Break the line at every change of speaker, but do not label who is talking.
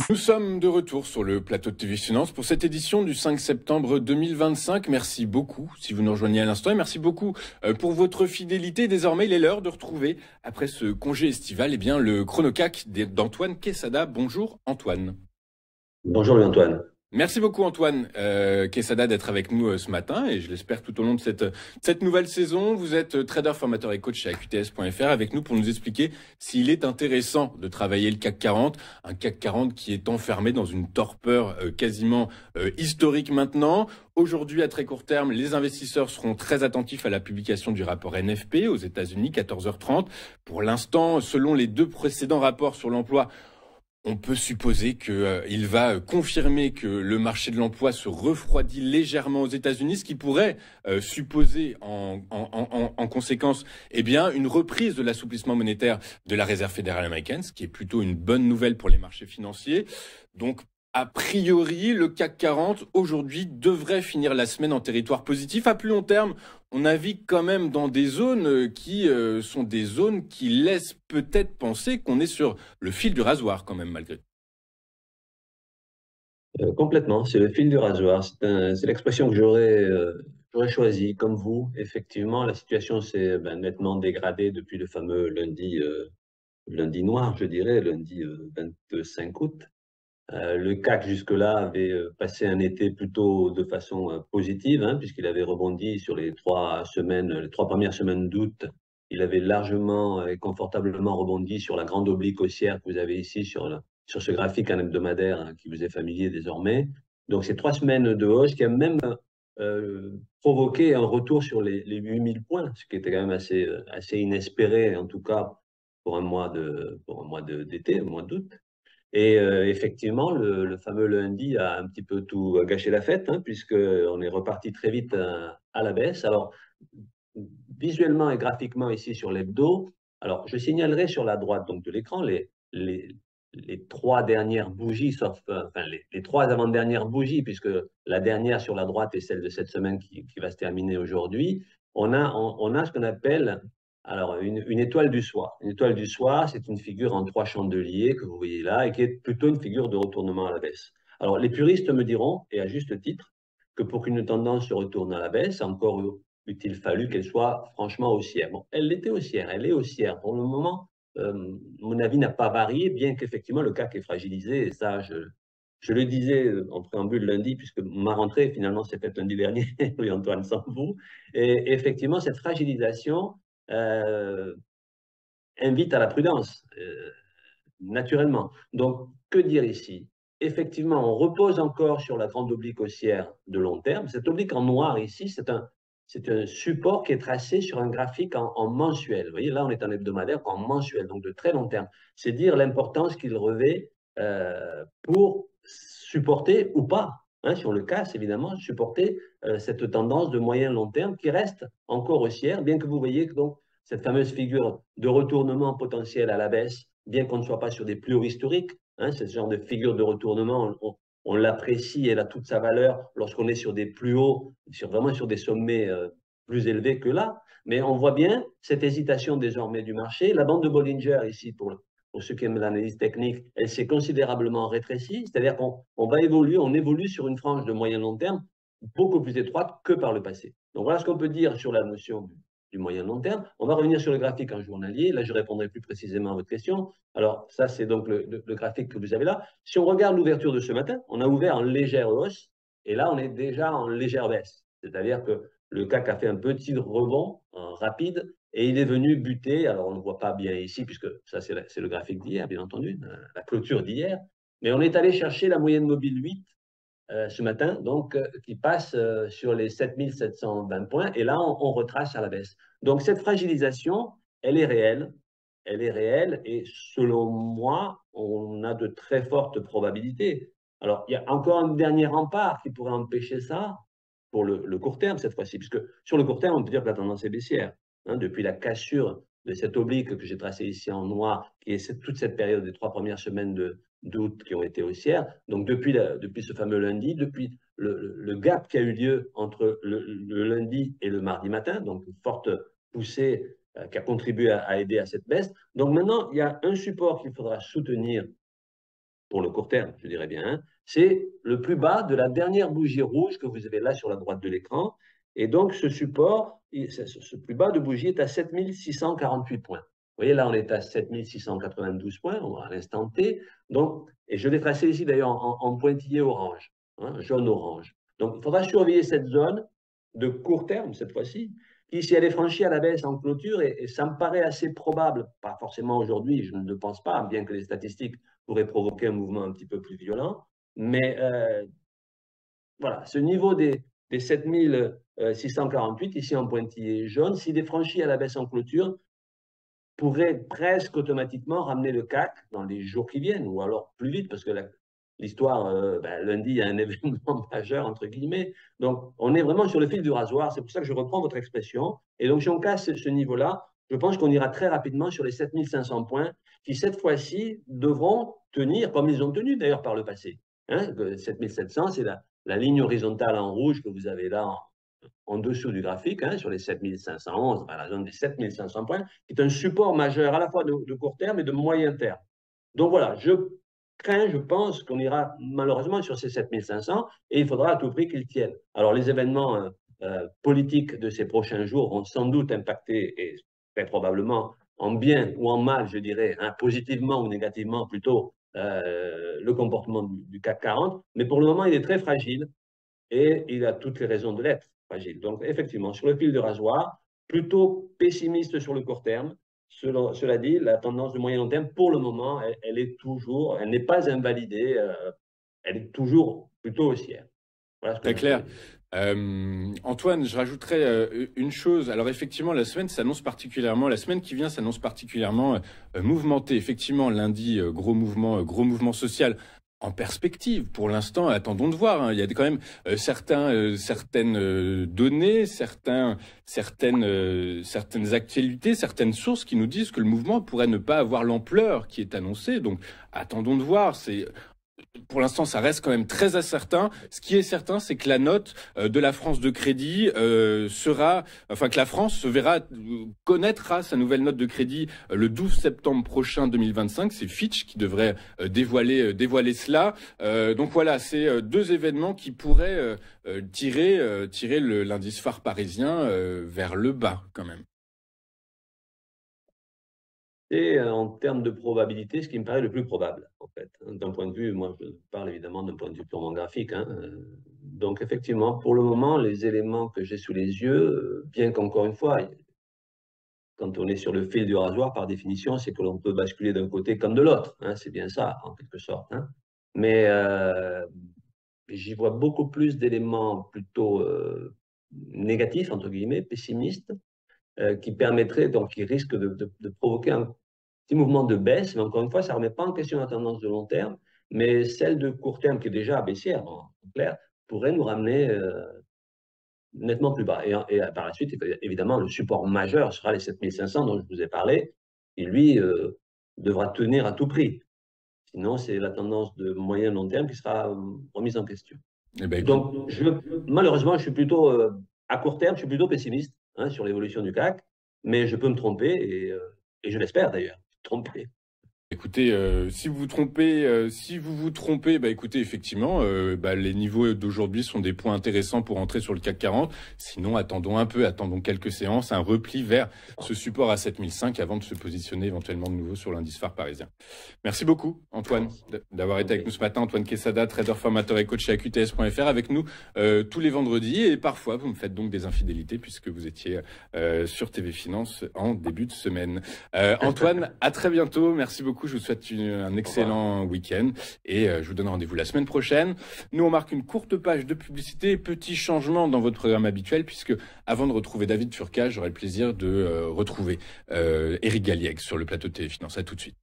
Nous sommes de retour sur le plateau de TV Finance pour cette édition du 5 septembre 2025. Merci beaucoup si vous nous rejoignez à l'instant et merci beaucoup pour votre fidélité. Désormais, il est l'heure de retrouver, après ce congé estival, eh bien, le chronocac d'Antoine Quesada. Bonjour Antoine.
Bonjour Antoine.
Merci beaucoup Antoine Quesada d'être avec nous ce matin et je l'espère tout au long de cette nouvelle saison. Vous êtes trader, formateur et coach chez AQTS.fr avec nous pour nous expliquer s'il est intéressant de travailler le CAC 40, un CAC 40 qui est enfermé dans une torpeur quasiment historique maintenant. Aujourd'hui, à très court terme, les investisseurs seront très attentifs à la publication du rapport NFP aux États-Unis, 14h30. Pour l'instant, selon les deux précédents rapports sur l'emploi, on peut supposer qu'il va confirmer que le marché de l'emploi se refroidit légèrement aux États-Unis, ce qui pourrait supposer en conséquence eh bien, une reprise de l'assouplissement monétaire de la Réserve fédérale américaine, ce qui est plutôt une bonne nouvelle pour les marchés financiers. Donc, a priori, le CAC 40 aujourd'hui devrait finir la semaine en territoire positif. À plus long terme, on navigue quand même dans des zones qui sont des zones qui laissent peut-être penser qu'on est sur le fil du rasoir quand même malgré tout.
Complètement, c'est le fil du rasoir. C'est l'expression que j'aurais choisie. Comme vous, effectivement, la situation s'est nettement dégradée depuis le fameux lundi noir, je dirais, lundi 25 août. Le CAC jusque-là avait passé un été plutôt de façon positive, hein, puisqu'il avait rebondi sur les 3 semaines, les 3 premières semaines d'août. Il avait largement et confortablement rebondi sur la grande oblique haussière que vous avez ici sur ce graphique en hebdomadaire, hein, qui vous est familier désormais. Donc ces 3 semaines de hausse qui a même provoqué un retour sur les 8000 points, ce qui était quand même assez inespéré, en tout cas pour un mois d'été, un mois d'août. Et effectivement, le fameux lundi a un petit peu tout gâché la fête, hein, puisqu'on est reparti très vite à la baisse. Alors, visuellement et graphiquement ici sur l'hebdo, alors je signalerai sur la droite donc, de l'écran les 3 dernières bougies, sauf enfin, les 3 avant-dernières bougies, puisque la dernière sur la droite est celle de cette semaine qui va se terminer aujourd'hui. On a ce qu'on appelle alors, une étoile du soir. Une étoile du soir, c'est une figure en 3 chandeliers que vous voyez là et qui est plutôt une figure de retournement à la baisse. Alors, les puristes me diront, et à juste titre, que pour qu'une tendance se retourne à la baisse, encore eût-il fallu qu'elle soit franchement haussière. Bon, elle l'était haussière, elle est haussière. Pour le moment, mon avis n'a pas varié, bien qu'effectivement le CAC est fragilisé, et ça, je le disais en préambule lundi, puisque ma rentrée finalement s'est faite lundi dernier, oui Antoine, sans vous. Et effectivement, cette fragilisation euh, invite à la prudence, naturellement. Donc, que dire ici? Effectivement, on repose encore sur la grande oblique haussière de long terme. Cette oblique en noir ici, c'est un support qui est tracé sur un graphique en mensuel. Vous voyez, là, on est en hebdomadaire en mensuel, donc de très long terme. C'est dire l'importance qu'il revêt pour supporter ou pas, hein, si on le casse évidemment, supporter cette tendance de moyen-long terme qui reste encore haussière, bien que vous voyez que donc cette fameuse figure de retournement potentiel à la baisse, bien qu'on ne soit pas sur des plus hauts historiques, hein, ce genre de figure de retournement, on l'apprécie, elle a toute sa valeur lorsqu'on est sur des plus hauts, vraiment sur des sommets plus élevés que là. Mais on voit bien cette hésitation désormais du marché. La bande de Bollinger ici, pour ceux qui aiment l'analyse technique, elle s'est considérablement rétrécie, c'est-à-dire qu'on va évoluer, on évolue sur une frange de moyen-long terme beaucoup plus étroite que par le passé. Donc voilà ce qu'on peut dire sur la notion du moyen-long terme. On va revenir sur le graphique en journalier. Là, je répondrai plus précisément à votre question. Alors, ça, c'est donc le graphique que vous avez là. Si on regarde l'ouverture de ce matin, on a ouvert en légère hausse et là, on est déjà en légère baisse. C'est-à-dire que le CAC a fait un petit rebond rapide et il est venu buter. Alors, on ne voit pas bien ici puisque ça, c'est le graphique d'hier, bien entendu, la clôture d'hier. Mais on est allé chercher la moyenne mobile 8 ce matin, donc qui passe sur les 7720 points, et là, on retrace à la baisse. Donc, cette fragilisation, elle est réelle, et selon moi, on a de très fortes probabilités. Alors, il y a encore un dernier rempart qui pourrait empêcher ça pour le court terme cette fois-ci, puisque sur le court terme, on peut dire que la tendance est baissière. Hein, depuis la cassure de cette oblique que j'ai tracée ici en noir, qui est toute cette période des 3 premières semaines d'août qui ont été haussières. Donc, depuis ce fameux lundi, depuis le gap qui a eu lieu entre le lundi et le mardi matin, donc une forte poussée qui a contribué à aider à cette baisse. Donc, maintenant, il y a un support qu'il faudra soutenir pour le court terme, je dirais bien, hein, c'est le plus bas de la dernière bougie rouge que vous avez là sur la droite de l'écran. Et donc, ce support, ce plus bas de bougie est à 7648 points. Vous voyez, là, on est à 7692 points à l'instant T. Donc, et je l'ai tracé ici d'ailleurs en pointillé orange, hein, jaune-orange. Donc, il faudra surveiller cette zone de court terme, cette fois-ci, qui, si elle est franchie à la baisse en clôture, et ça me paraît assez probable, pas forcément aujourd'hui, je ne le pense pas, bien que les statistiques pourraient provoquer un mouvement un petit peu plus violent, mais voilà, ce niveau des 7648, ici en pointillé jaune, s'il est franchi à la baisse en clôture, pourrait presque automatiquement ramener le CAC dans les jours qui viennent, ou alors plus vite, parce que l'histoire, lundi, il y a un événement majeur, entre guillemets. Donc, on est vraiment sur le fil du rasoir. C'est pour ça que je reprends votre expression. Et donc, si on casse ce niveau-là, je pense qu'on ira très rapidement sur les 7500 points, qui, cette fois-ci, devront tenir, comme ils ont tenu d'ailleurs par le passé. Hein, 7700, c'est la ligne horizontale en rouge que vous avez là en dessous du graphique, hein, sur les 7511, la zone des 7500 points, qui est un support majeur à la fois de court terme et de moyen terme. Donc voilà, je pense qu'on ira malheureusement sur ces 7500 et il faudra à tout prix qu'ils tiennent. Alors les événements politiques de ces prochains jours vont sans doute impacter, et très probablement en bien ou en mal, je dirais, hein, positivement ou négativement plutôt, le comportement du CAC 40, mais pour le moment, il est très fragile et il a toutes les raisons de l'être fragile. Donc, effectivement, sur le fil de rasoir, plutôt pessimiste sur le court terme. Cela dit, la tendance de moyen long terme, pour le moment, elle n'est pas invalidée, elle est toujours plutôt haussière.
Voilà très clair. Antoine, je rajouterais une chose. Alors effectivement, la semaine qui vient s'annonce particulièrement mouvementée. Effectivement, lundi, gros mouvement social. En perspective, pour l'instant, attendons de voir. Hein. Il y a quand même certaines données, certaines actualités, certaines sources qui nous disent que le mouvement pourrait ne pas avoir l'ampleur qui est annoncée. Donc, attendons de voir. Pour l'instant, ça reste quand même très incertain. Ce qui est certain, c'est que la note de la France de crédit que la France connaîtra sa nouvelle note de crédit le 12 septembre prochain 2025. C'est Fitch qui devrait dévoiler cela. Donc voilà, c'est deux événements qui pourraient tirer l'indice phare parisien vers le bas quand même.
Et en termes de probabilité, ce qui me paraît le plus probable, en fait. D'un point de vue, moi je parle évidemment d'un point de vue purement graphique. Hein. Donc effectivement, pour le moment, les éléments que j'ai sous les yeux, bien qu'encore une fois, quand on est sur le fil du rasoir, par définition, c'est que l'on peut basculer d'un côté comme de l'autre. Hein. C'est bien ça, en quelque sorte. Hein. Mais j'y vois beaucoup plus d'éléments plutôt négatifs, entre guillemets, pessimistes, qui permettrait, donc qui risque de provoquer un petit mouvement de baisse, mais encore une fois, ça ne remet pas en question la tendance de long terme, mais celle de court terme qui est déjà baissière, en clair, pourrait nous ramener nettement plus bas. Et par la suite, évidemment, le support majeur sera les 7500 dont je vous ai parlé, qui lui devra tenir à tout prix. Sinon, c'est la tendance de moyen long terme qui sera remise en question. Donc, malheureusement, je suis plutôt, à court terme, je suis plutôt pessimiste. Hein, sur l'évolution du CAC, mais je peux me tromper et je l'espère d'ailleurs, tromper.
Écoutez, si vous vous trompez, écoutez, effectivement, les niveaux d'aujourd'hui sont des points intéressants pour entrer sur le CAC 40. Sinon, attendons quelques séances, un repli vers ce support à 7005 avant de se positionner éventuellement de nouveau sur l'indice phare parisien. Merci beaucoup, Antoine, d'avoir été avec nous ce matin. Antoine Quesada, trader, formateur et coach chez AQTS.fr, avec nous tous les vendredis. Et parfois, vous me faites donc des infidélités puisque vous étiez sur TV Finance en début de semaine. Antoine, à très bientôt. Merci beaucoup. Je vous souhaite un excellent week-end et je vous donne rendez-vous la semaine prochaine. Nous, on marque une courte page de publicité. Petit changement dans votre programme habituel puisque avant de retrouver David Furca, j'aurai le plaisir de retrouver Eric Galliègue sur le plateau de TV Finance. À tout de suite.